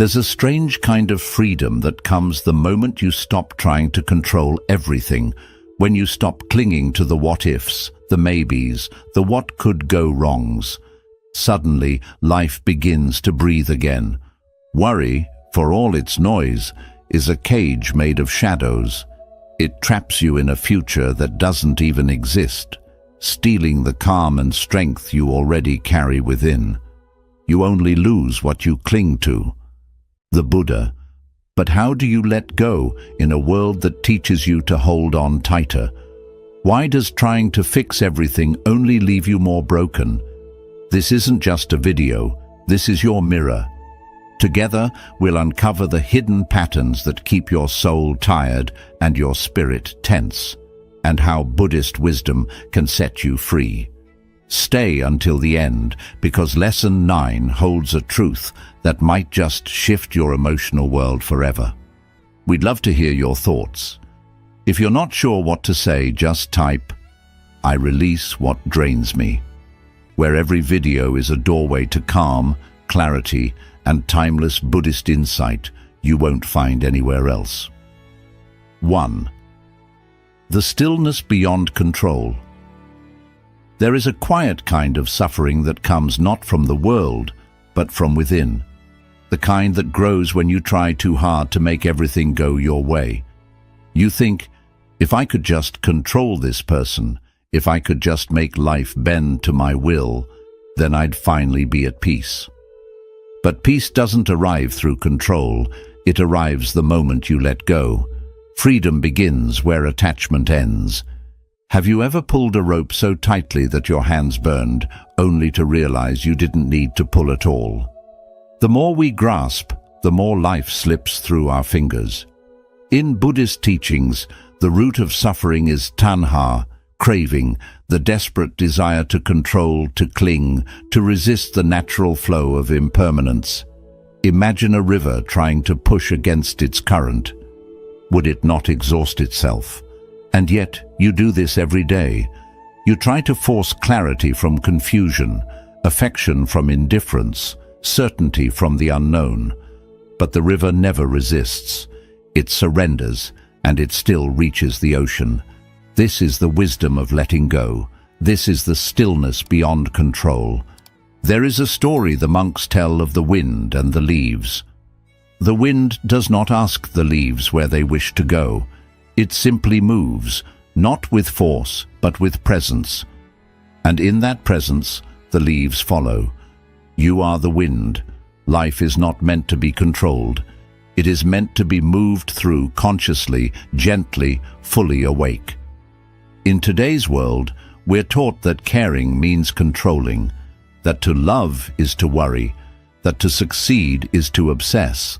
There's a strange kind of freedom that comes the moment you stop trying to control everything, when you stop clinging to the what-ifs, the maybes, the what could go wrongs. Suddenly, life begins to breathe again. Worry, for all its noise, is a cage made of shadows. It traps you in a future that doesn't even exist, stealing the calm and strength you already carry within. You only lose what you cling to. The Buddha. But how do you let go in a world that teaches you to hold on tighter? Why does trying to fix everything only leave you more broken? This isn't just a video, this is your mirror. Together, we'll uncover the hidden patterns that keep your soul tired and your spirit tense, and how Buddhist wisdom can set you free. Stay until the end, because Lesson 9 holds a truth that might just shift your emotional world forever. We'd love to hear your thoughts. If you're not sure what to say, just type, "I release what drains me," where every video is a doorway to calm, clarity, and timeless Buddhist insight you won't find anywhere else. 1. The stillness beyond control. There is a quiet kind of suffering that comes not from the world, but from within. The kind that grows when you try too hard to make everything go your way. You think, if I could just control this person, if I could just make life bend to my will, then I'd finally be at peace. But peace doesn't arrive through control, it arrives the moment you let go. Freedom begins where attachment ends. Have you ever pulled a rope so tightly that your hands burned, only to realize you didn't need to pull at all? The more we grasp, the more life slips through our fingers. In Buddhist teachings, the root of suffering is tanha, craving, the desperate desire to control, to cling, to resist the natural flow of impermanence. Imagine a river trying to push against its current. Would it not exhaust itself? And yet, you do this every day. You try to force clarity from confusion, affection from indifference, certainty from the unknown. But the river never resists. It surrenders, and it still reaches the ocean. This is the wisdom of letting go. This is the stillness beyond control. There is a story the monks tell of the wind and the leaves. The wind does not ask the leaves where they wish to go. It simply moves, not with force, but with presence. And in that presence, the leaves follow. You are the wind. Life is not meant to be controlled. It is meant to be moved through consciously, gently, fully awake. In today's world, we're taught that caring means controlling, that to love is to worry, that to succeed is to obsess.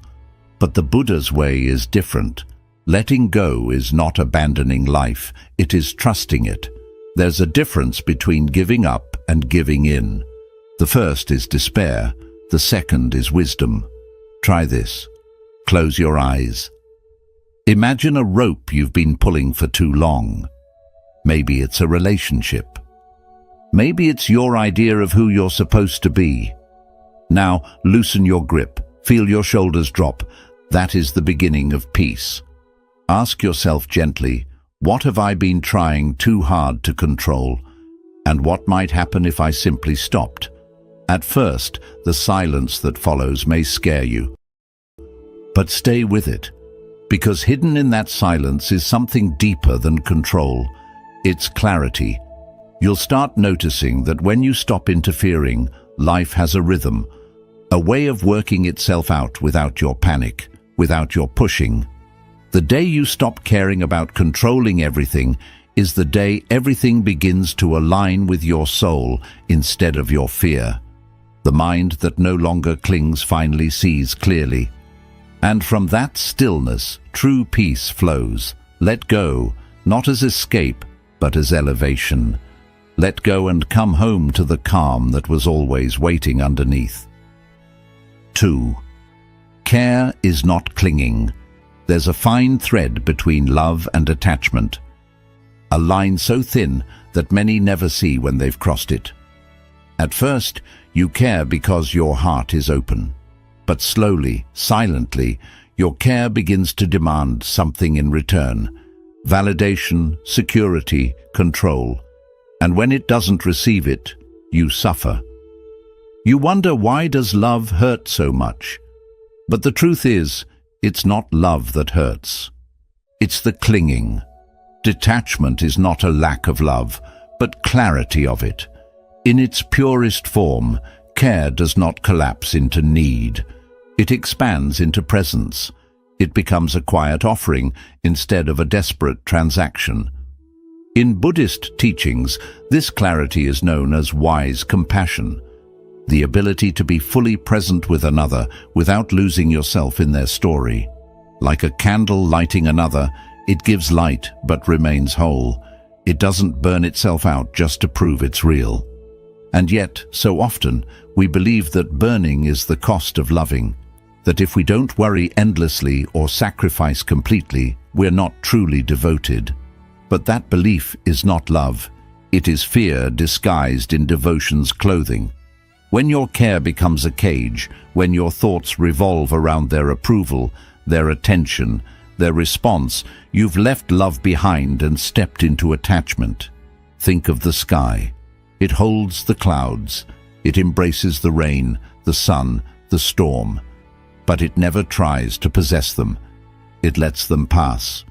But the Buddha's way is different. Letting go is not abandoning life, it is trusting it. There's a difference between giving up and giving in. The first is despair, the second is wisdom. Try this. Close your eyes. Imagine a rope you've been pulling for too long. Maybe it's a relationship. Maybe it's your idea of who you're supposed to be. Now, loosen your grip, feel your shoulders drop. That is the beginning of peace. Ask yourself gently, what have I been trying too hard to control? And what might happen if I simply stopped? At first, the silence that follows may scare you. But stay with it, because hidden in that silence is something deeper than control. It's clarity. You'll start noticing that when you stop interfering, life has a rhythm, a way of working itself out without your panic, without your pushing. The day you stop caring about controlling everything is the day everything begins to align with your soul instead of your fear. The mind that no longer clings finally sees clearly. And from that stillness, true peace flows. Let go, not as escape, but as elevation. Let go and come home to the calm that was always waiting underneath. 2. Care is not clinging. There's a fine thread between love and attachment. A line so thin that many never see when they've crossed it. At first, you care because your heart is open. But slowly, silently, your care begins to demand something in return: validation, security, control. And when it doesn't receive it, you suffer. You wonder, why does love hurt so much? But the truth is, it's not love that hurts. It's the clinging. Detachment is not a lack of love, but clarity of it. In its purest form, care does not collapse into need. It expands into presence. It becomes a quiet offering instead of a desperate transaction. In Buddhist teachings, this clarity is known as wise compassion, the ability to be fully present with another without losing yourself in their story. Like a candle lighting another, it gives light but remains whole. It doesn't burn itself out just to prove it's real. And yet, so often, we believe that burning is the cost of loving, that if we don't worry endlessly or sacrifice completely, we're not truly devoted. But that belief is not love. It is fear disguised in devotion's clothing. When your care becomes a cage, when your thoughts revolve around their approval, their attention, their response, you've left love behind and stepped into attachment. Think of the sky. It holds the clouds. It embraces the rain, the sun, the storm. But it never tries to possess them. It lets them pass.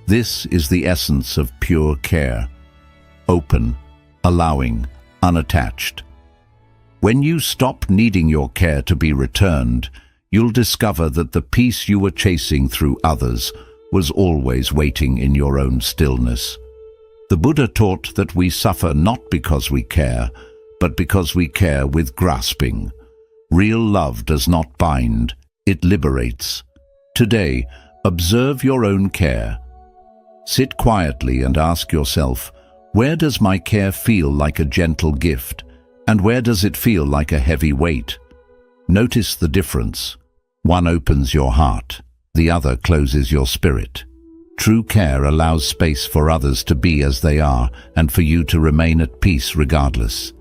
This is the essence of pure care. Open, allowing, unattached. When you stop needing your care to be returned, you'll discover that the peace you were chasing through others was always waiting in your own stillness. The Buddha taught that we suffer not because we care, but because we care with grasping. Real love does not bind, it liberates. Today, observe your own care. Sit quietly and ask yourself, where does my care feel like a gentle gift, and where does it feel like a heavy weight? Notice the difference. One opens your heart, the other closes your spirit. True care allows space for others to be as they are and for you to remain at peace regardless.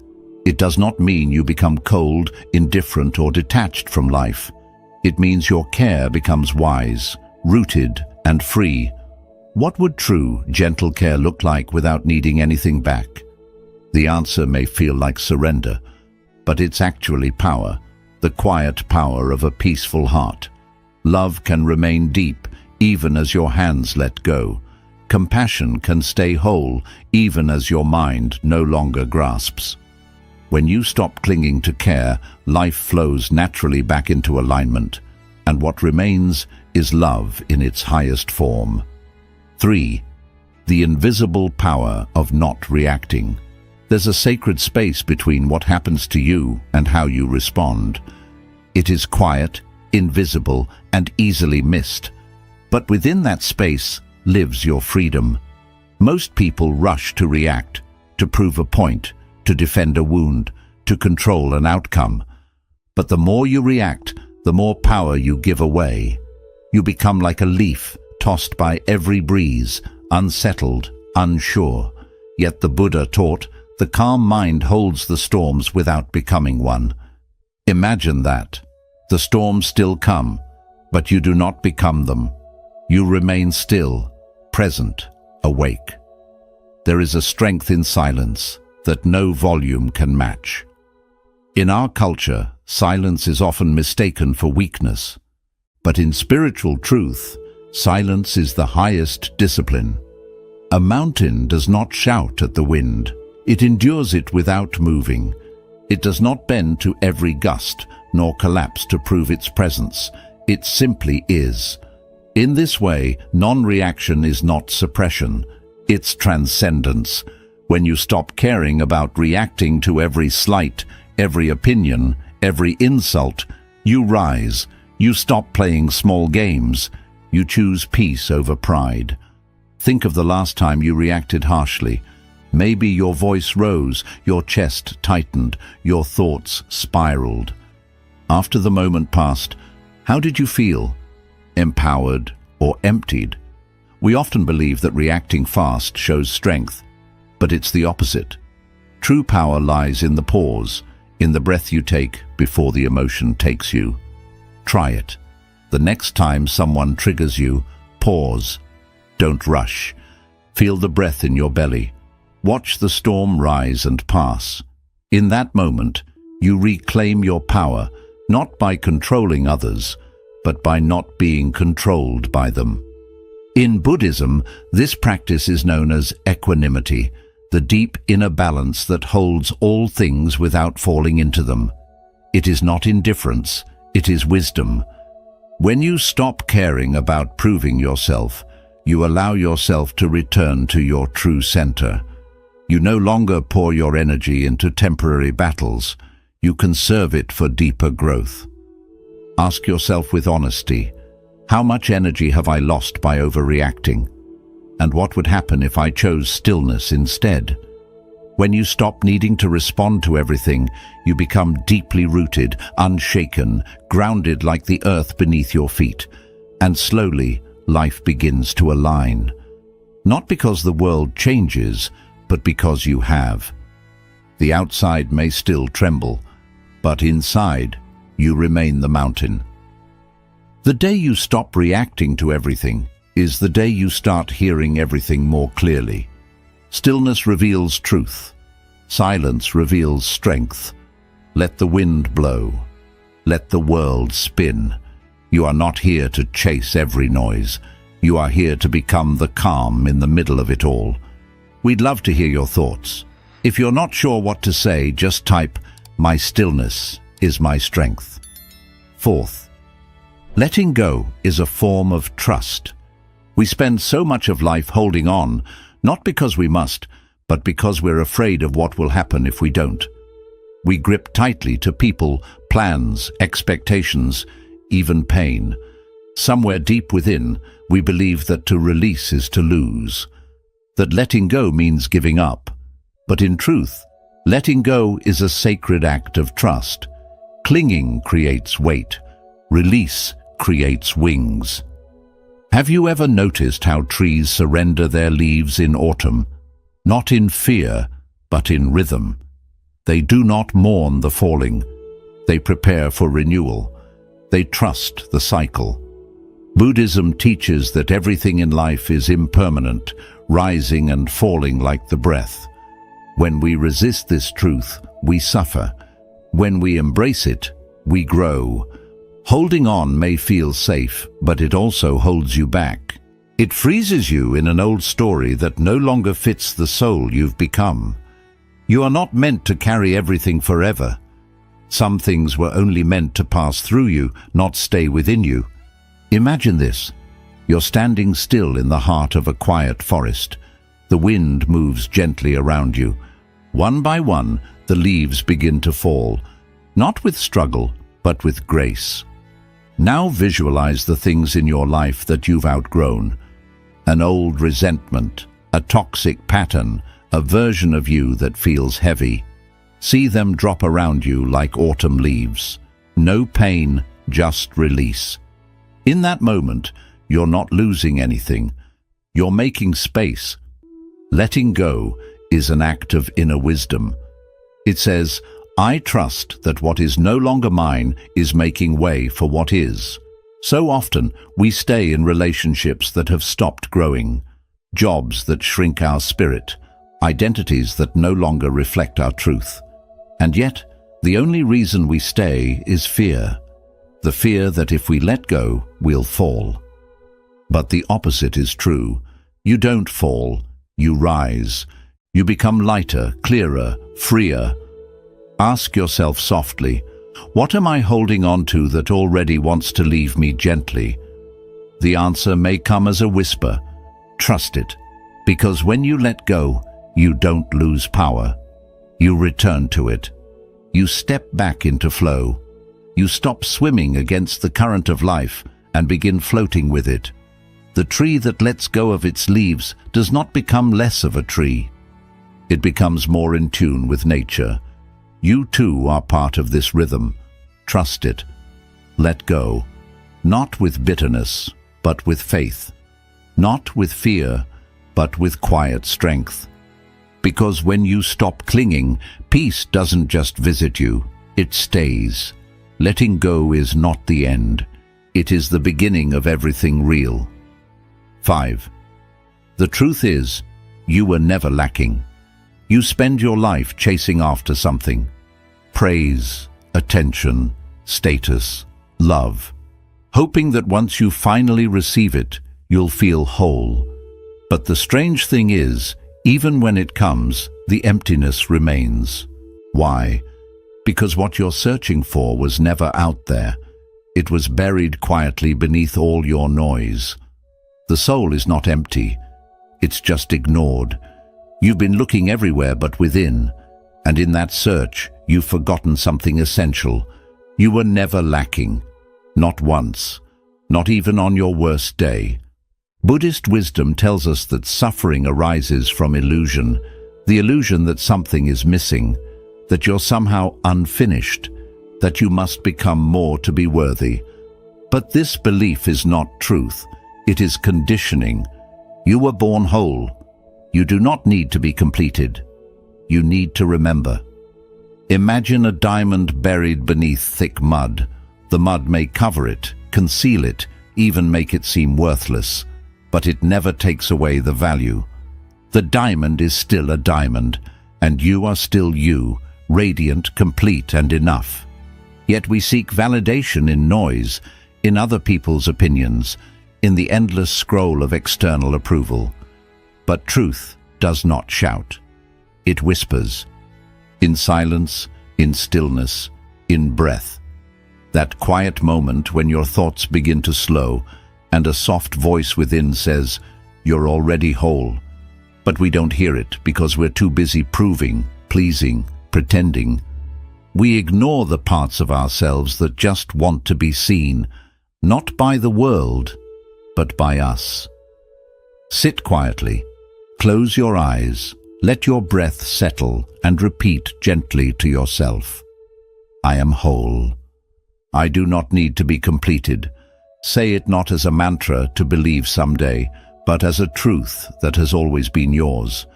It does not mean you become cold, indifferent, or detached from life. It means your care becomes wise, rooted, and free. What would true, gentle care look like without needing anything back? The answer may feel like surrender, but it's actually power, the quiet power of a peaceful heart. Love can remain deep even as your hands let go. Compassion can stay whole even as your mind no longer grasps. When you stop clinging to care, life flows naturally back into alignment, and what remains is love in its highest form. 3. The invisible power of not reacting. There's a sacred space between what happens to you and how you respond. It is quiet, invisible, and easily missed. But within that space lives your freedom. Most people rush to react, to prove a point, to defend a wound, to control an outcome. But the more you react, the more power you give away. You become like a leaf tossed by every breeze, unsettled, unsure. Yet the Buddha taught, the calm mind holds the storms without becoming one. Imagine that. The storms still come, but you do not become them. You remain still, present, awake. There is a strength in silence that no volume can match. In our culture, silence is often mistaken for weakness. But in spiritual truth, silence is the highest discipline. A mountain does not shout at the wind. It endures it without moving. It does not bend to every gust, nor collapse to prove its presence. It simply is. In this way, non-reaction is not suppression. It's transcendence. When you stop caring about reacting to every slight, every opinion, every insult, you rise. You stop playing small games. You choose peace over pride. Think of the last time you reacted harshly. Maybe your voice rose, your chest tightened, your thoughts spiraled. After the moment passed, how did you feel? Empowered or emptied? We often believe that reacting fast shows strength, but it's the opposite. True power lies in the pause, in the breath you take before the emotion takes you. Try it. The next time someone triggers you, pause. Don't rush. Feel the breath in your belly. Watch the storm rise and pass. In that moment, you reclaim your power, not by controlling others, but by not being controlled by them. In Buddhism, this practice is known as equanimity, the deep inner balance that holds all things without falling into them. It is not indifference, it is wisdom. When you stop caring about proving yourself, you allow yourself to return to your true center. You no longer pour your energy into temporary battles. You conserve it for deeper growth. Ask yourself with honesty, how much energy have I lost by overreacting? And what would happen if I chose stillness instead? When you stop needing to respond to everything, you become deeply rooted, unshaken, grounded like the earth beneath your feet. And slowly, life begins to align. Not because the world changes, but because you have. The outside may still tremble, but inside, you remain the mountain. The day you stop reacting to everything is the day you start hearing everything more clearly. Stillness reveals truth. Silence reveals strength. Let the wind blow. Let the world spin. You are not here to chase every noise. You are here to become the calm in the middle of it all. We'd love to hear your thoughts. If you're not sure what to say, just type, "My stillness is my strength." Fourth, letting go is a form of trust. We spend so much of life holding on, not because we must, but because we're afraid of what will happen if we don't. We grip tightly to people, plans, expectations, even pain. Somewhere deep within, we believe that to release is to lose, that letting go means giving up. But in truth, letting go is a sacred act of trust. Clinging creates weight. Release creates wings. Have you ever noticed how trees surrender their leaves in autumn? Not in fear, but in rhythm. They do not mourn the falling. They prepare for renewal. They trust the cycle. Buddhism teaches that everything in life is impermanent, rising and falling like the breath. When we resist this truth, we suffer. When we embrace it, we grow. Holding on may feel safe, but it also holds you back. It freezes you in an old story that no longer fits the soul you've become. You are not meant to carry everything forever. Some things were only meant to pass through you, not stay within you. Imagine this. You're standing still in the heart of a quiet forest. The wind moves gently around you. One by one, the leaves begin to fall, not with struggle, but with grace. Now visualize the things in your life that you've outgrown. An old resentment, a toxic pattern, a version of you that feels heavy. See them drop around you like autumn leaves. No pain, just release. In that moment, you're not losing anything. You're making space. Letting go is an act of inner wisdom. It says, I trust that what is no longer mine is making way for what is. So often, we stay in relationships that have stopped growing, jobs that shrink our spirit, identities that no longer reflect our truth. And yet, the only reason we stay is fear. The fear that if we let go, we'll fall. But the opposite is true. You don't fall, you rise. You become lighter, clearer, freer. Ask yourself softly, what am I holding on to that already wants to leave me gently? The answer may come as a whisper. Trust it, because when you let go, you don't lose power. You return to it. You step back into flow. You stop swimming against the current of life and begin floating with it. The tree that lets go of its leaves does not become less of a tree. It becomes more in tune with nature. You too are part of this rhythm. Trust it. Let go. Not with bitterness, but with faith. Not with fear, but with quiet strength. Because when you stop clinging, peace doesn't just visit you, it stays. Letting go is not the end. It is the beginning of everything real. 5. The truth is, you were never lacking. You spend your life chasing after something. Praise, attention, status, love. Hoping that once you finally receive it, you'll feel whole. But the strange thing is, even when it comes, the emptiness remains. Why? Because what you're searching for was never out there. It was buried quietly beneath all your noise. The soul is not empty. It's just ignored. You've been looking everywhere but within, and in that search, you've forgotten something essential. You were never lacking. Not once. Not even on your worst day. Buddhist wisdom tells us that suffering arises from illusion, the illusion that something is missing, that you're somehow unfinished, that you must become more to be worthy. But this belief is not truth. It is conditioning. You were born whole. You do not need to be completed. You need to remember. Imagine a diamond buried beneath thick mud. The mud may cover it, conceal it, even make it seem worthless, but it never takes away the value. The diamond is still a diamond, and you are still you, radiant, complete, and enough. Yet we seek validation in noise, in other people's opinions, in the endless scroll of external approval. But truth does not shout. It whispers. In silence, in stillness, in breath. That quiet moment when your thoughts begin to slow, and a soft voice within says, "You're already whole." But we don't hear it because we're too busy proving, pleasing, pretending. We ignore the parts of ourselves that just want to be seen, not by the world, but by us. Sit quietly, close your eyes, let your breath settle, and repeat gently to yourself, "I am whole. I do not need to be completed." Say it not as a mantra to believe someday, but as a truth that has always been yours.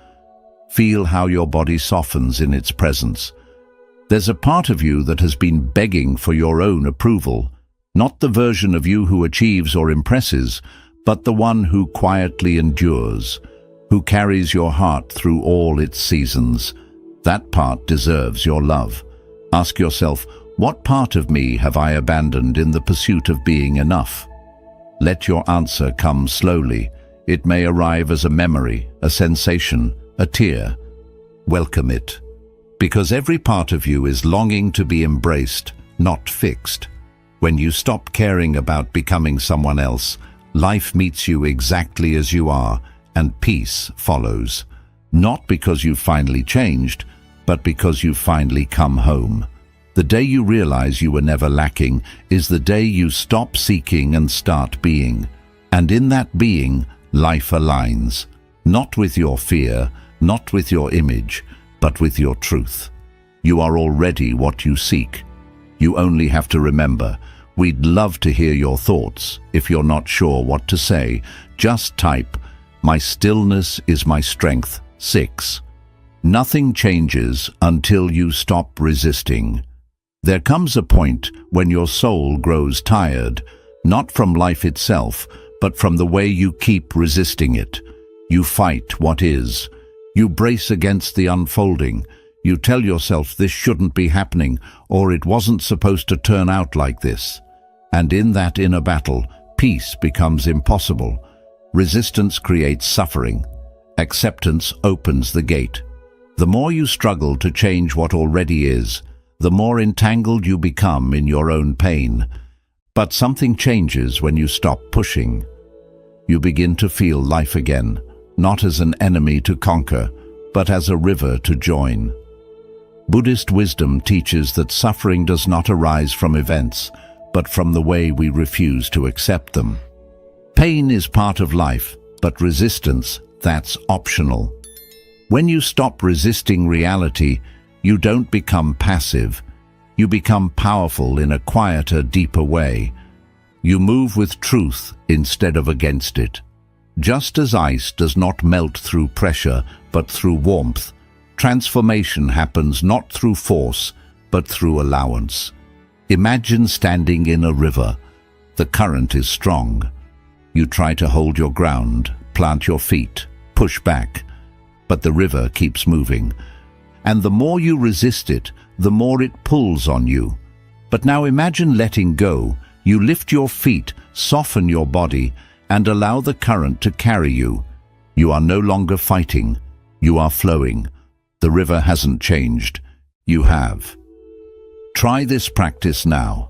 Feel how your body softens in its presence. There's a part of you that has been begging for your own approval, not the version of you who achieves or impresses, but the one who quietly endures, who carries your heart through all its seasons. That part deserves your love. Ask yourself, what part of me have I abandoned in the pursuit of being enough? Let your answer come slowly. It may arrive as a memory, a sensation, a tear. Welcome it, because every part of you is longing to be embraced, not fixed. When you stop caring about becoming someone else, life meets you exactly as you are, and peace follows. Not because you've finally changed, but because you've finally come home. The day you realize you were never lacking is the day you stop seeking and start being. And in that being, life aligns. Not with your fear, not with your image, but with your truth. You are already what you seek. You only have to remember. We'd love to hear your thoughts. If you're not sure what to say, just type, "My stillness is my strength." 6. Nothing changes until you stop resisting. There comes a point when your soul grows tired, not from life itself, but from the way you keep resisting it. You fight what is. You brace against the unfolding. You tell yourself this shouldn't be happening, or it wasn't supposed to turn out like this. And in that inner battle, peace becomes impossible. Resistance creates suffering. Acceptance opens the gate. The more you struggle to change what already is, the more entangled you become in your own pain. But something changes when you stop pushing. You begin to feel life again, not as an enemy to conquer, but as a river to join. Buddhist wisdom teaches that suffering does not arise from events, but from the way we refuse to accept them. Pain is part of life, but resistance, that's optional. When you stop resisting reality, you don't become passive. You become powerful in a quieter, deeper way. You move with truth instead of against it. Just as ice does not melt through pressure, but through warmth, transformation happens not through force, but through allowance. Imagine standing in a river. The current is strong. You try to hold your ground, plant your feet, push back, but the river keeps moving. And the more you resist it, the more it pulls on you. But now imagine letting go. You lift your feet, soften your body, and allow the current to carry you. You are no longer fighting. You are flowing. The river hasn't changed. You have. Try this practice now.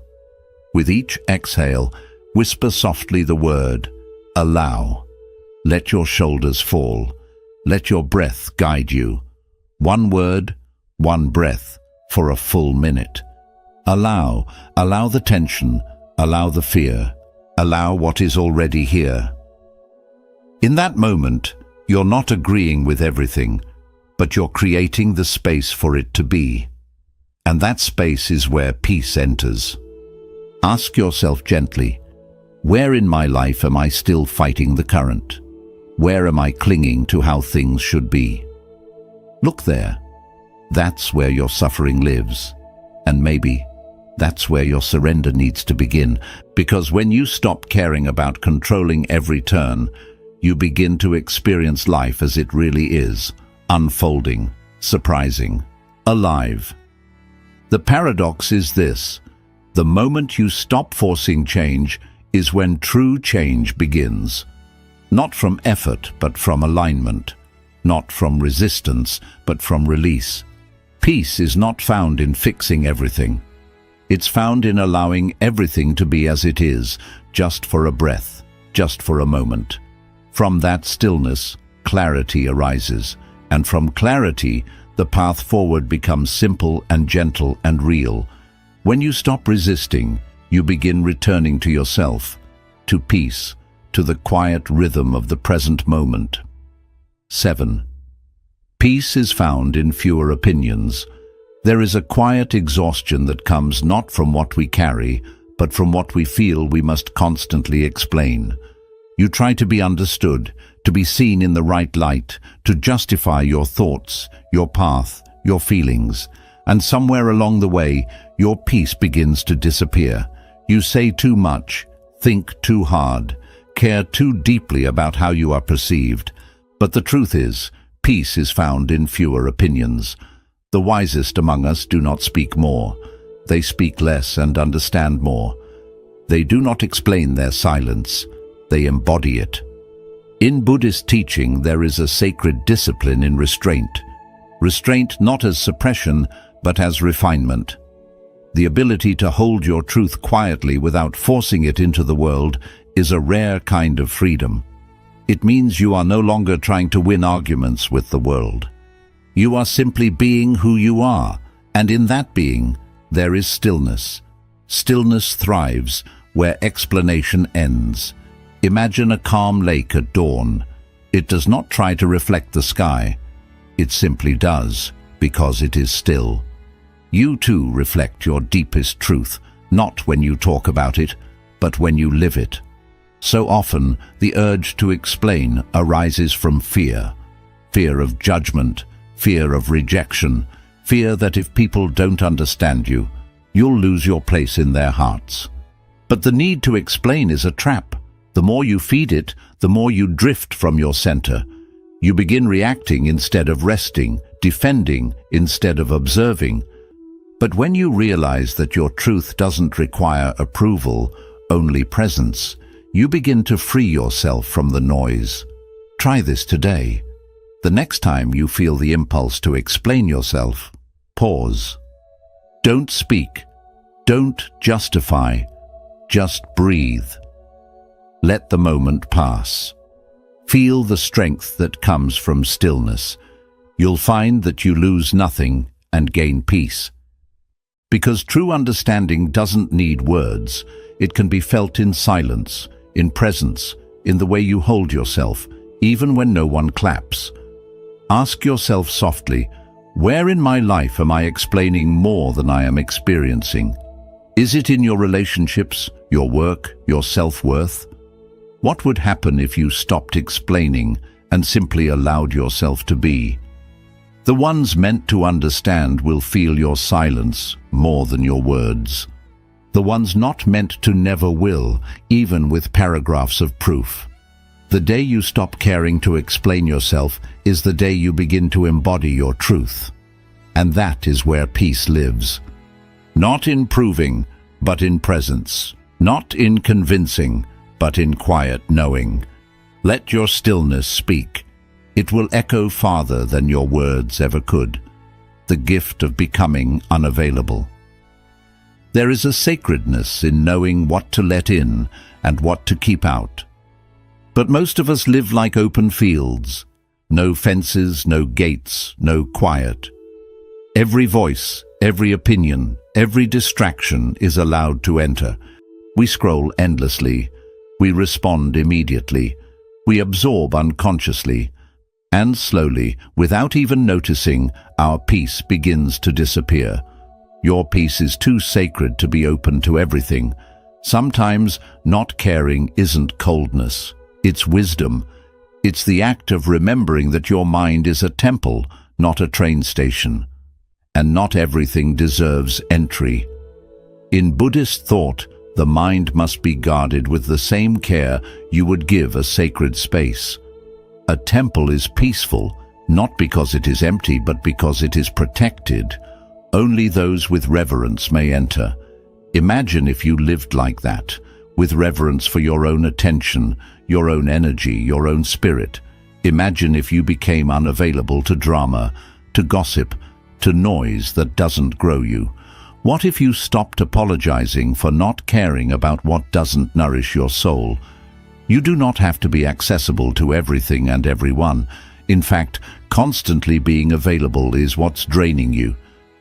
With each exhale, whisper softly the word, allow. Let your shoulders fall. Let your breath guide you. One word, one breath, for a full minute. Allow the tension, allow the fear, allow what is already here. In that moment, you're not agreeing with everything, but you're creating the space for it to be. And that space is where peace enters. Ask yourself gently, where in my life am I still fighting the current? Where am I clinging to how things should be? Look there. That's where your suffering lives. And maybe that's where your surrender needs to begin, because when you stop caring about controlling every turn, you begin to experience life as it really is, unfolding, surprising, alive. The paradox is this: the moment you stop forcing change is when true change begins. Not from effort, but from alignment. Not from resistance, but from release. Peace is not found in fixing everything. It's found in allowing everything to be as it is, just for a breath, just for a moment. From that stillness, clarity arises, and from clarity, the path forward becomes simple and gentle and real. When you stop resisting, you begin returning to yourself, to peace, to the quiet rhythm of the present moment. 7. Peace is found in fewer opinions. There is a quiet exhaustion that comes not from what we carry, but from what we feel we must constantly explain. You try to be understood, to be seen in the right light, to justify your thoughts, your path, your feelings, and somewhere along the way, your peace begins to disappear. You say too much, think too hard, care too deeply about how you are perceived. But the truth is, peace is found in fewer opinions. The wisest among us do not speak more. They speak less and understand more. They do not explain their silence. They embody it. In Buddhist teaching, there is a sacred discipline in restraint. Restraint not as suppression, but as refinement. The ability to hold your truth quietly without forcing it into the world is a rare kind of freedom. It means you are no longer trying to win arguments with the world. You are simply being who you are, and in that being, there is stillness. Stillness thrives where explanation ends. Imagine a calm lake at dawn. It does not try to reflect the sky. It simply does, because it is still. You too reflect your deepest truth, not when you talk about it, but when you live it. So often, the urge to explain arises from fear. Fear of judgment, fear of rejection, fear that if people don't understand you, you'll lose your place in their hearts. But the need to explain is a trap. The more you feed it, the more you drift from your center. You begin reacting instead of resting, defending instead of observing. But when you realize that your truth doesn't require approval, only presence, you begin to free yourself from the noise. Try this today. The next time you feel the impulse to explain yourself, pause. Don't speak. Don't justify. Just breathe. Let the moment pass. Feel the strength that comes from stillness. You'll find that you lose nothing and gain peace. Because true understanding doesn't need words. It can be felt in silence, in presence, in the way you hold yourself, even when no one claps. Ask yourself softly, where in my life am I explaining more than I am experiencing? Is it in your relationships, your work, your self-worth? What would happen if you stopped explaining and simply allowed yourself to be? The ones meant to understand will feel your silence more than your words. the ones not meant to never will, even with paragraphs of proof. The day you stop caring to explain yourself is the day you begin to embody your truth. And that is where peace lives. Not in proving, but in presence. Not in convincing, but in quiet knowing. Let your stillness speak. It will echo farther than your words ever could. The gift of becoming unavailable. There is a sacredness in knowing what to let in and what to keep out. But most of us live like open fields. No fences, no gates, no quiet. Every voice, every opinion, every distraction is allowed to enter. We scroll endlessly. We respond immediately. We absorb unconsciously. And slowly, without even noticing, our peace begins to disappear. Your peace is too sacred to be open to everything. Sometimes not caring isn't coldness. It's wisdom. It's the act of remembering that your mind is a temple, not a train station. And not everything deserves entry. In Buddhist thought, the mind must be guarded with the same care you would give a sacred space. A temple is peaceful, not because it is empty, but because it is protected. Only those with reverence may enter. Imagine if you lived like that, with reverence for your own attention, your own energy, your own spirit. Imagine if you became unavailable to drama, to gossip, to noise that doesn't grow you. What if you stopped apologizing for not caring about what doesn't nourish your soul? You do not have to be accessible to everything and everyone. In fact, constantly being available is what's draining you.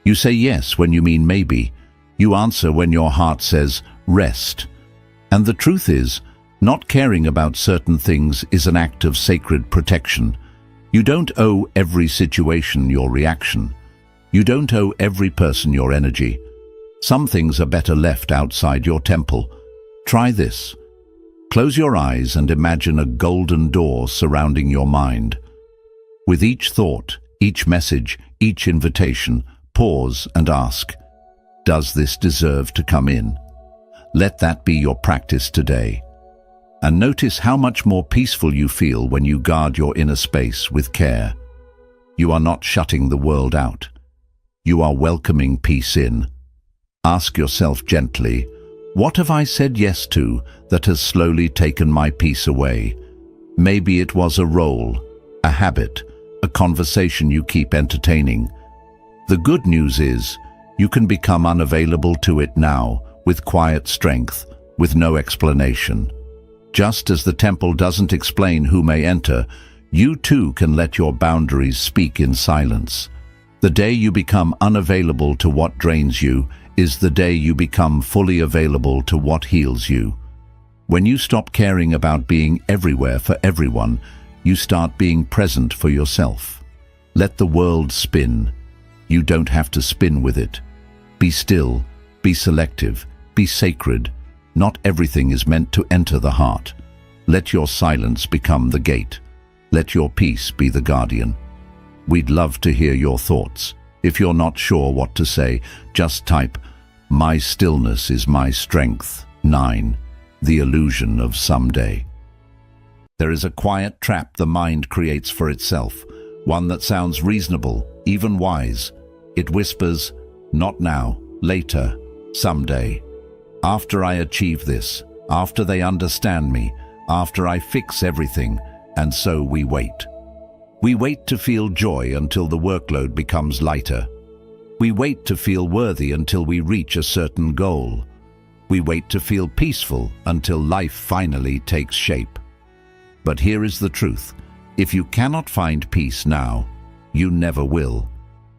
You say yes when you mean maybe. You answer when your heart says rest. And the truth is, not caring about certain things is an act of sacred protection. You don't owe every situation your reaction. You don't owe every person your energy. Some things are better left outside your temple. Try this. Close your eyes and imagine a golden door surrounding your mind. With each thought, each message, each invitation, pause and ask, does this deserve to come in? Let that be your practice today. And notice how much more peaceful you feel when you guard your inner space with care. You are not shutting the world out. You are welcoming peace in. Ask yourself gently, what have I said yes to that has slowly taken my peace away? Maybe it was a role, a habit, a conversation you keep entertaining. The good news is, you can become unavailable to it now, with quiet strength, with no explanation. Just as the temple doesn't explain who may enter, you too can let your boundaries speak in silence. The day you become unavailable to what drains you is the day you become fully available to what heals you. When you stop caring about being everywhere for everyone, you start being present for yourself. Let the world spin. You don't have to spin with it. Be still, be selective, be sacred. Not everything is meant to enter the heart. Let your silence become the gate. Let your peace be the guardian. We'd love to hear your thoughts. If you're not sure what to say, just type, "My stillness is my strength." 9. The illusion of someday. There is a quiet trap the mind creates for itself, one that sounds reasonable, even wise. It whispers, not now, later, someday. After I achieve this, after they understand me, after I fix everything, and so we wait. We wait to feel joy until the workload becomes lighter. We wait to feel worthy until we reach a certain goal. We wait to feel peaceful until life finally takes shape. But here is the truth. If you cannot find peace now, you never will.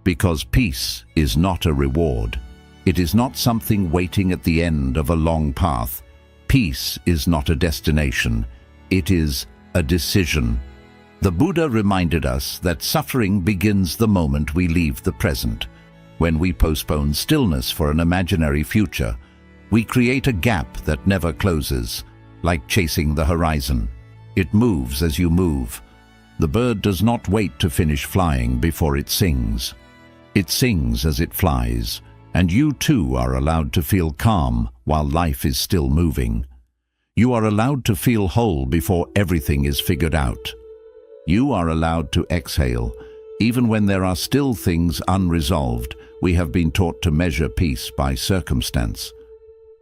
Because peace is not a reward. It is not something waiting at the end of a long path. Peace is not a destination. It is a decision. The Buddha reminded us that suffering begins the moment we leave the present. When we postpone stillness for an imaginary future, we create a gap that never closes, like chasing the horizon. It moves as you move. The bird does not wait to finish flying before it sings. It sings as it flies, And you too are allowed to feel calm while life is still moving. You are allowed to feel whole before everything is figured out. You are allowed to exhale. Even when there are still things unresolved, we have been taught to measure peace by circumstance.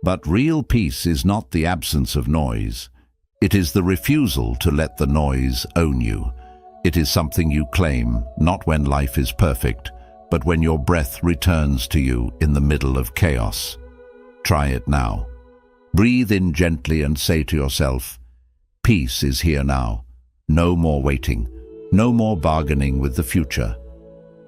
But real peace is not the absence of noise. It is the refusal to let the noise own you. It is something you claim, not when life is perfect, but when your breath returns to you in the middle of chaos. Try it now. Breathe in gently and say to yourself, peace is here now. No more waiting. No more bargaining with the future.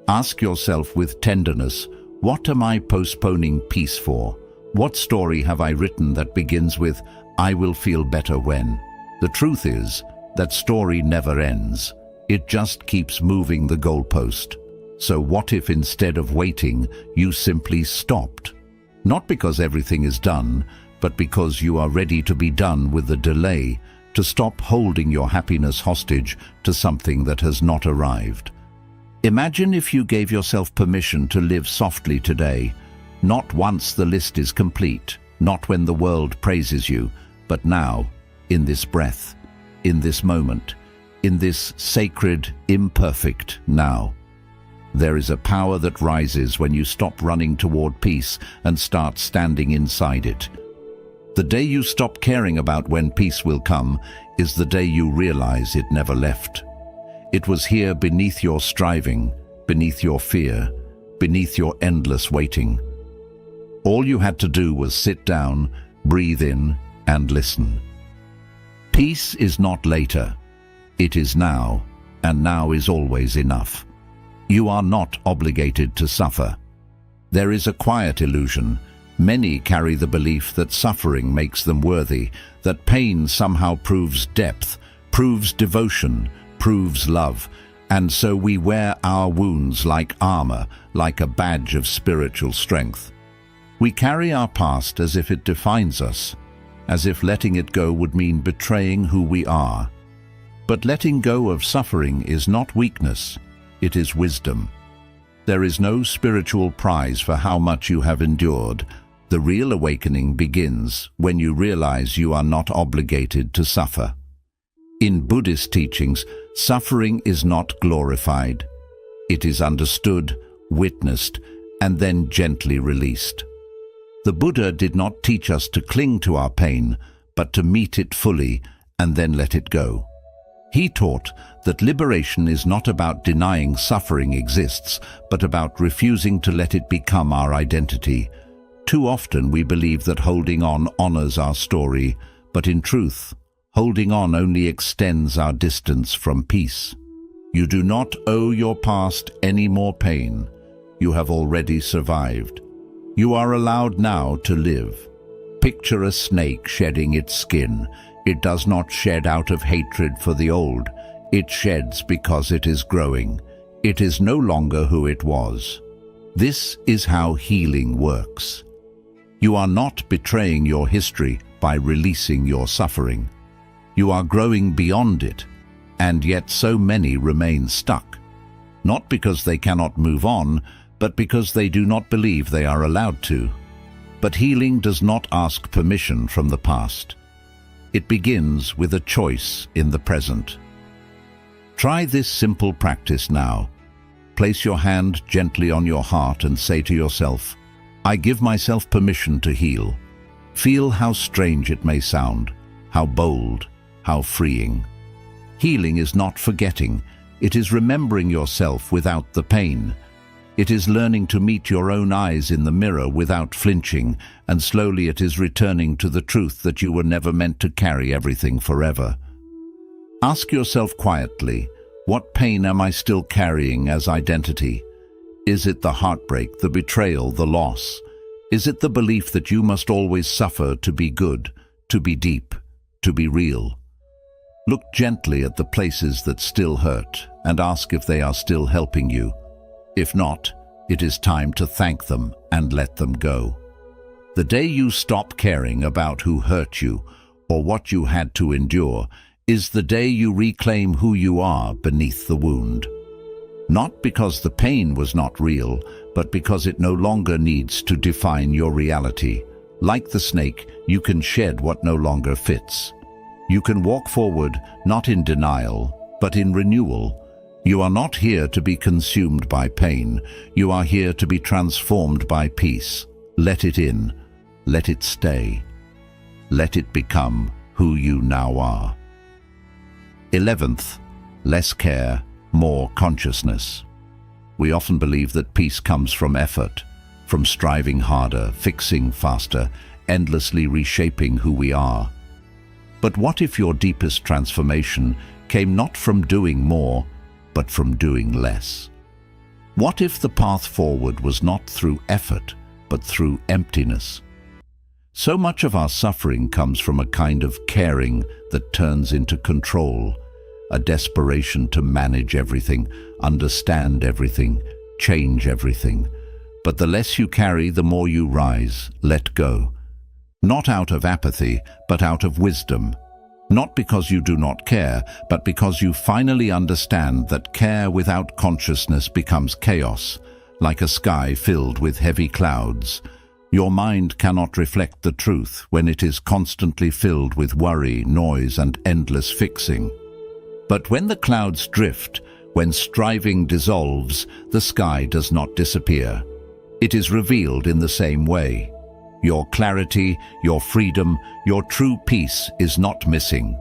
Ask yourself with tenderness, what am I postponing peace for? What story have I written that begins with, I will feel better when? The truth is, that story never ends. It just keeps moving the goalpost. So what if instead of waiting, you simply stopped? Not because everything is done, but because you are ready to be done with the delay, to stop holding your happiness hostage to something that has not arrived. Imagine if you gave yourself permission to live softly today, not once the list is complete, not when the world praises you, but now, in this breath, in this moment, in this sacred, imperfect now. There is a power that rises when you stop running toward peace and start standing inside it. The day you stop caring about when peace will come is the day you realize it never left. It was here beneath your striving, beneath your fear, beneath your endless waiting. All you had to do was sit down, breathe in, and listen. Peace is not later. It is now, and now is always enough. You are not obligated to suffer. There is a quiet illusion. Many carry the belief that suffering makes them worthy, that pain somehow proves depth, proves devotion, proves love, and so we wear our wounds like armor, like a badge of spiritual strength. We carry our past as if it defines us, as if letting it go would mean betraying who we are. But letting go of suffering is not weakness, it is wisdom. There is no spiritual prize for how much you have endured. The real awakening begins when you realize you are not obligated to suffer. In Buddhist teachings, suffering is not glorified. It is understood, witnessed, and then gently released. The Buddha did not teach us to cling to our pain, but to meet it fully and then let it go. He taught that liberation is not about denying suffering exists, but about refusing to let it become our identity. Too often we believe that holding on honors our story, but in truth, holding on only extends our distance from peace. You do not owe your past any more pain. You have already survived. You are allowed now to live. Picture a snake shedding its skin. It does not shed out of hatred for the old. It sheds because it is growing. It is no longer who it was. This is how healing works. You are not betraying your history by releasing your suffering. You are growing beyond it, and yet so many remain stuck. Not because they cannot move on, but because they do not believe they are allowed to. But healing does not ask permission from the past. It begins with a choice in the present. Try this simple practice now. Place your hand gently on your heart and say to yourself, I give myself permission to heal. Feel how strange it may sound, how bold, how freeing. Healing is not forgetting. It is remembering yourself without the pain. It is learning to meet your own eyes in the mirror without flinching, and slowly it is returning to the truth that you were never meant to carry everything forever. Ask yourself quietly, what pain am I still carrying as identity? Is it the heartbreak, the betrayal, the loss? Is it the belief that you must always suffer to be good, to be deep, to be real? Look gently at the places that still hurt and ask if they are still helping you. If not, it is time to thank them and let them go. The day you stop caring about who hurt you or what you had to endure is the day you reclaim who you are beneath the wound. Not because the pain was not real, but because it no longer needs to define your reality. Like the snake, you can shed what no longer fits. You can walk forward, not in denial, but in renewal. You are not here to be consumed by pain. You are here to be transformed by peace. Let it in. Let it stay. Let it become who you now are. 11th, less care, more consciousness. We often believe that peace comes from effort, from striving harder, fixing faster, endlessly reshaping who we are. But what if your deepest transformation came not from doing more, but from doing less? What if the path forward was not through effort, but through emptiness? So much of our suffering comes from a kind of caring that turns into control, a desperation to manage everything, understand everything, change everything. But the less you carry, the more you rise. Let go. Not out of apathy, but out of wisdom. Not because you do not care, but because you finally understand that care without consciousness becomes chaos, like a sky filled with heavy clouds. Your mind cannot reflect the truth when it is constantly filled with worry, noise, and endless fixing. But when the clouds drift, when striving dissolves, the sky does not disappear. It is revealed in the same way. Your clarity, your freedom, your true peace is not missing.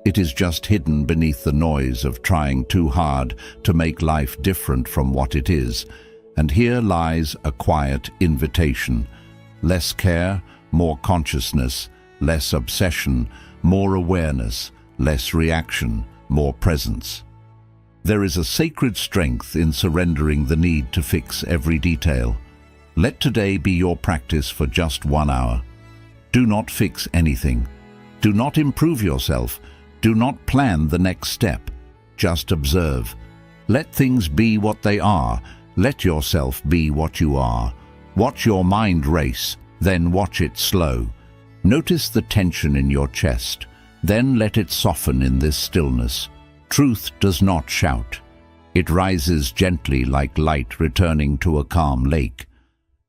It is just hidden beneath the noise of trying too hard to make life different from what it is. And here lies a quiet invitation. Less care, more consciousness, less obsession, more awareness, less reaction, more presence. There is a sacred strength in surrendering the need to fix every detail. Let today be your practice for just 1 hour. Do not fix anything. Do not improve yourself. Do not plan the next step. Just observe. Let things be what they are. Let yourself be what you are. Watch your mind race, then watch it slow. Notice the tension in your chest. Then let it soften in this stillness. Truth does not shout. It rises gently like light returning to a calm lake.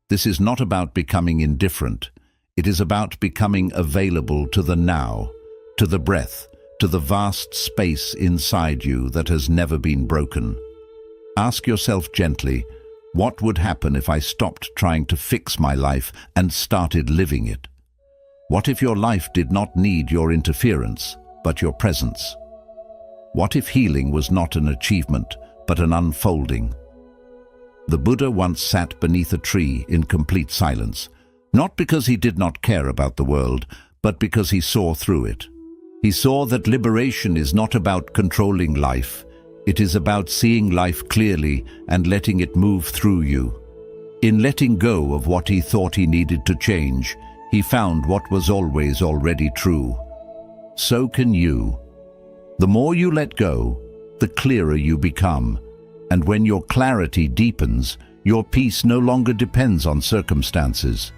This is not about becoming indifferent. It is about becoming available to the now, to the breath, to the vast space inside you that has never been broken. Ask yourself gently, what would happen if I stopped trying to fix my life and started living it? What if your life did not need your interference, but your presence? What if healing was not an achievement, but an unfolding? The Buddha once sat beneath a tree in complete silence, not because he did not care about the world, but because he saw through it. He saw that liberation is not about controlling life. It is about seeing life clearly and letting it move through you. In letting go of what he thought he needed to change, he found what was always already true. So can you. The more you let go, the clearer you become. And when your clarity deepens, your peace no longer depends on circumstances.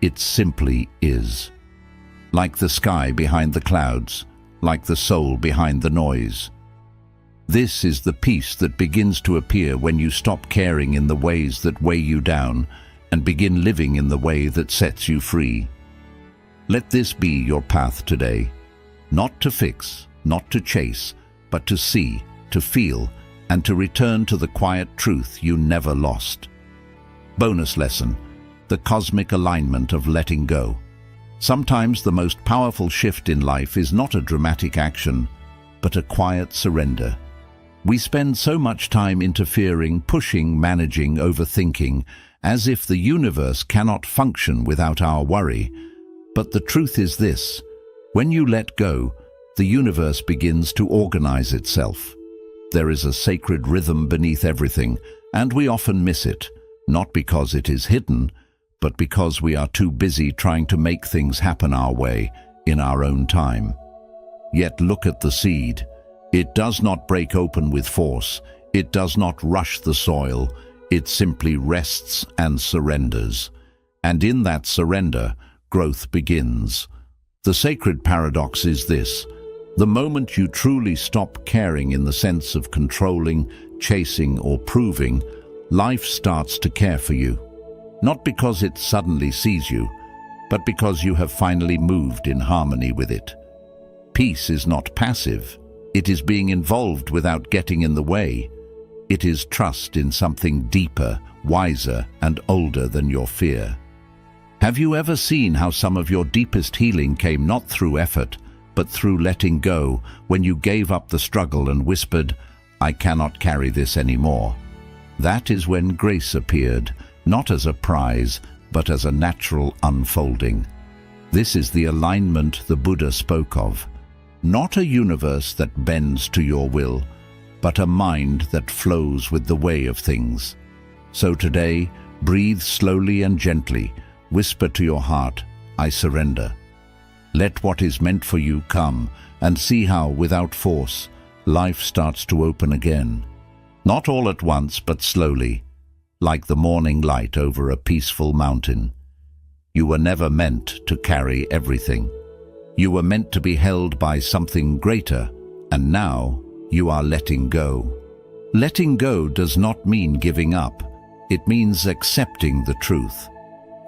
It simply is. Like the sky behind the clouds, like the soul behind the noise. This is the peace that begins to appear when you stop caring in the ways that weigh you down and begin living in the way that sets you free. Let this be your path today. Not to fix, not to chase, but to see, to feel, and to return to the quiet truth you never lost. Bonus lesson: the cosmic alignment of letting go. Sometimes the most powerful shift in life is not a dramatic action, but a quiet surrender. We spend so much time interfering, pushing, managing, overthinking, as if the universe cannot function without our worry. But the truth is this: when you let go, the universe begins to organize itself. There is a sacred rhythm beneath everything, and we often miss it, not because it is hidden, but because we are too busy trying to make things happen our way, in our own time. Yet look at the seed. It does not break open with force. It does not rush the soil. It simply rests and surrenders. And in that surrender, growth begins. The sacred paradox is this: the moment you truly stop caring in the sense of controlling, chasing, or proving, life starts to care for you. Not because it suddenly sees you, but because you have finally moved in harmony with it. Peace is not passive. It is being involved without getting in the way. It is trust in something deeper, wiser, and older than your fear. Have you ever seen how some of your deepest healing came not through effort, but through letting go, when you gave up the struggle and whispered, "I cannot carry this anymore"? That is when grace appeared, not as a prize, but as a natural unfolding. This is the alignment the Buddha spoke of. Not a universe that bends to your will, but a mind that flows with the way of things. So today, breathe slowly and gently, whisper to your heart, "I surrender." Let what is meant for you come, and see how, without force, life starts to open again. Not all at once, but slowly, like the morning light over a peaceful mountain. You were never meant to carry everything. You were meant to be held by something greater, and now you are letting go. Letting go does not mean giving up. It means accepting the truth.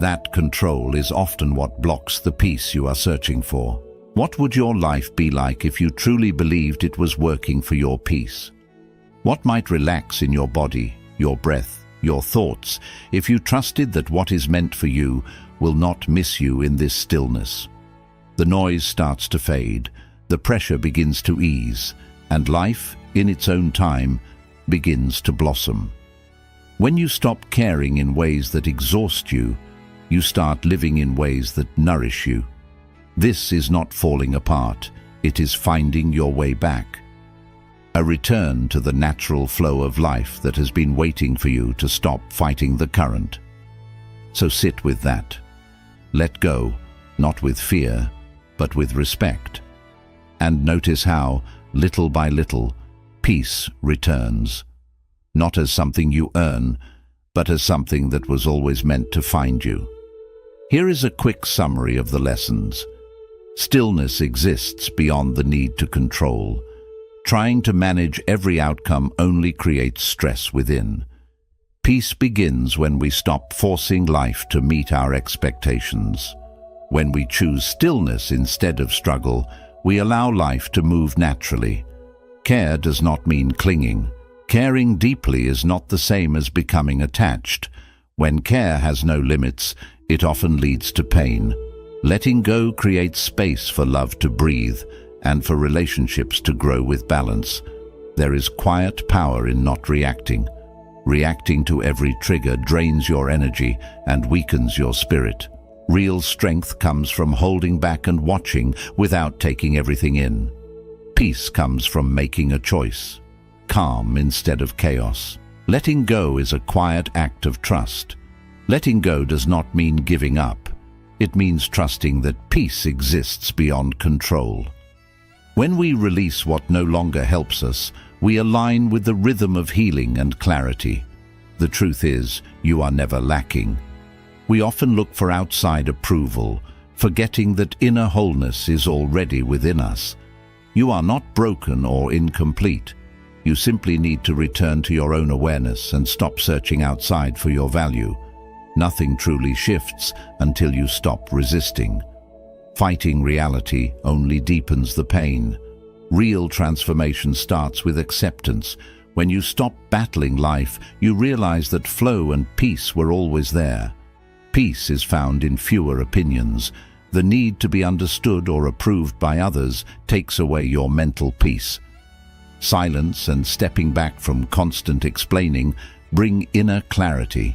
That control is often what blocks the peace you are searching for. What would your life be like if you truly believed it was working for your peace? What might relax in your body, your breath, your thoughts, if you trusted that what is meant for you will not miss you in this stillness? The noise starts to fade, the pressure begins to ease, and life, in its own time, begins to blossom. When you stop caring in ways that exhaust you, you start living in ways that nourish you. This is not falling apart, it is finding your way back. A return to the natural flow of life that has been waiting for you to stop fighting the current. So sit with that. Let go, not with fear, but with respect. And notice how, little by little, peace returns. Not as something you earn, but as something that was always meant to find you. Here is a quick summary of the lessons. Stillness exists beyond the need to control. Trying to manage every outcome only creates stress within. Peace begins when we stop forcing life to meet our expectations. When we choose stillness instead of struggle, we allow life to move naturally. Care does not mean clinging. Caring deeply is not the same as becoming attached. When care has no limits, it often leads to pain. Letting go creates space for love to breathe and for relationships to grow with balance. There is quiet power in not reacting. Reacting to every trigger drains your energy and weakens your spirit. Real strength comes from holding back and watching without taking everything in. Peace comes from making a choice. Calm instead of chaos. Letting go is a quiet act of trust. Letting go does not mean giving up. It means trusting that peace exists beyond control. When we release what no longer helps us, we align with the rhythm of healing and clarity. The truth is, you are never lacking. We often look for outside approval, forgetting that inner wholeness is already within us. You are not broken or incomplete. You simply need to return to your own awareness and stop searching outside for your value. Nothing truly shifts until you stop resisting. Fighting reality only deepens the pain. Real transformation starts with acceptance. When you stop battling life, you realize that flow and peace were always there. Peace is found in fewer opinions. The need to be understood or approved by others takes away your mental peace. Silence and stepping back from constant explaining bring inner clarity.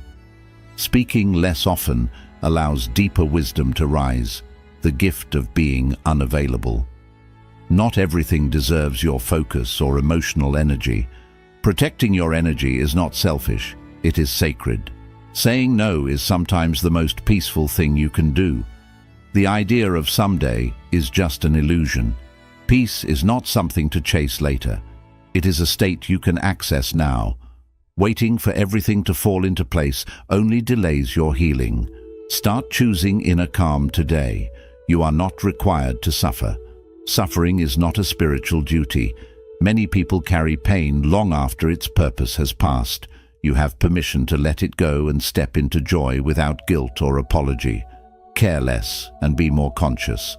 Speaking less often allows deeper wisdom to rise, the gift of being unavailable. Not everything deserves your focus or emotional energy. Protecting your energy is not selfish, it is sacred. Saying no is sometimes the most peaceful thing you can do. The idea of someday is just an illusion. Peace is not something to chase later. It is a state you can access now. Waiting for everything to fall into place only delays your healing. Start choosing inner calm today. You are not required to suffer. Suffering is not a spiritual duty. Many people carry pain long after its purpose has passed. You have permission to let it go and step into joy without guilt or apology. Care less and be more conscious.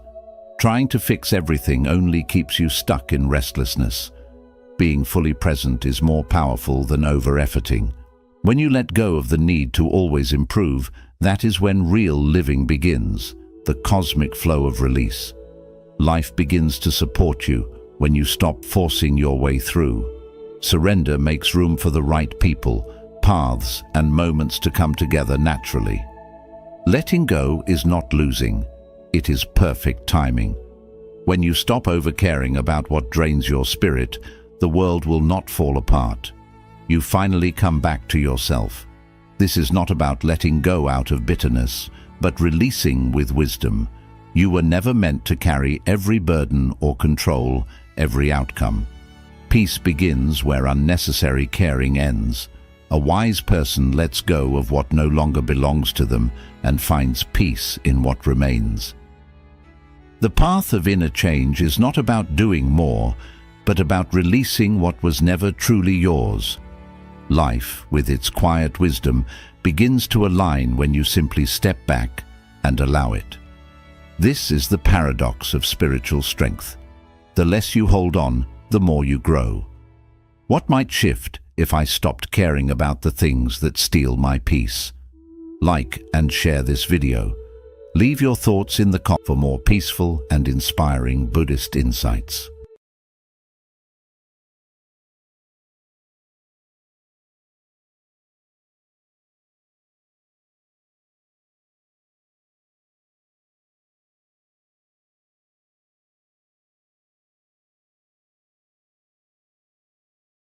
Trying to fix everything only keeps you stuck in restlessness. Being fully present is more powerful than over-efforting. When you let go of the need to always improve, that is when real living begins, the cosmic flow of release. Life begins to support you when you stop forcing your way through. Surrender makes room for the right people, paths, and moments to come together naturally. Letting go is not losing. It is perfect timing. When you stop over-caring about what drains your spirit, the world will not fall apart. You finally come back to yourself. This is not about letting go out of bitterness, but releasing with wisdom. You were never meant to carry every burden or control every outcome. Peace begins where unnecessary caring ends. A wise person lets go of what no longer belongs to them and finds peace in what remains. The path of inner change is not about doing more, but about releasing what was never truly yours. Life, with its quiet wisdom, begins to align when you simply step back and allow it. This is the paradox of spiritual strength. The less you hold on, the more you grow. What might shift if I stopped caring about the things that steal my peace? Like and share this video. Leave your thoughts in the comments for more peaceful and inspiring Buddhist insights.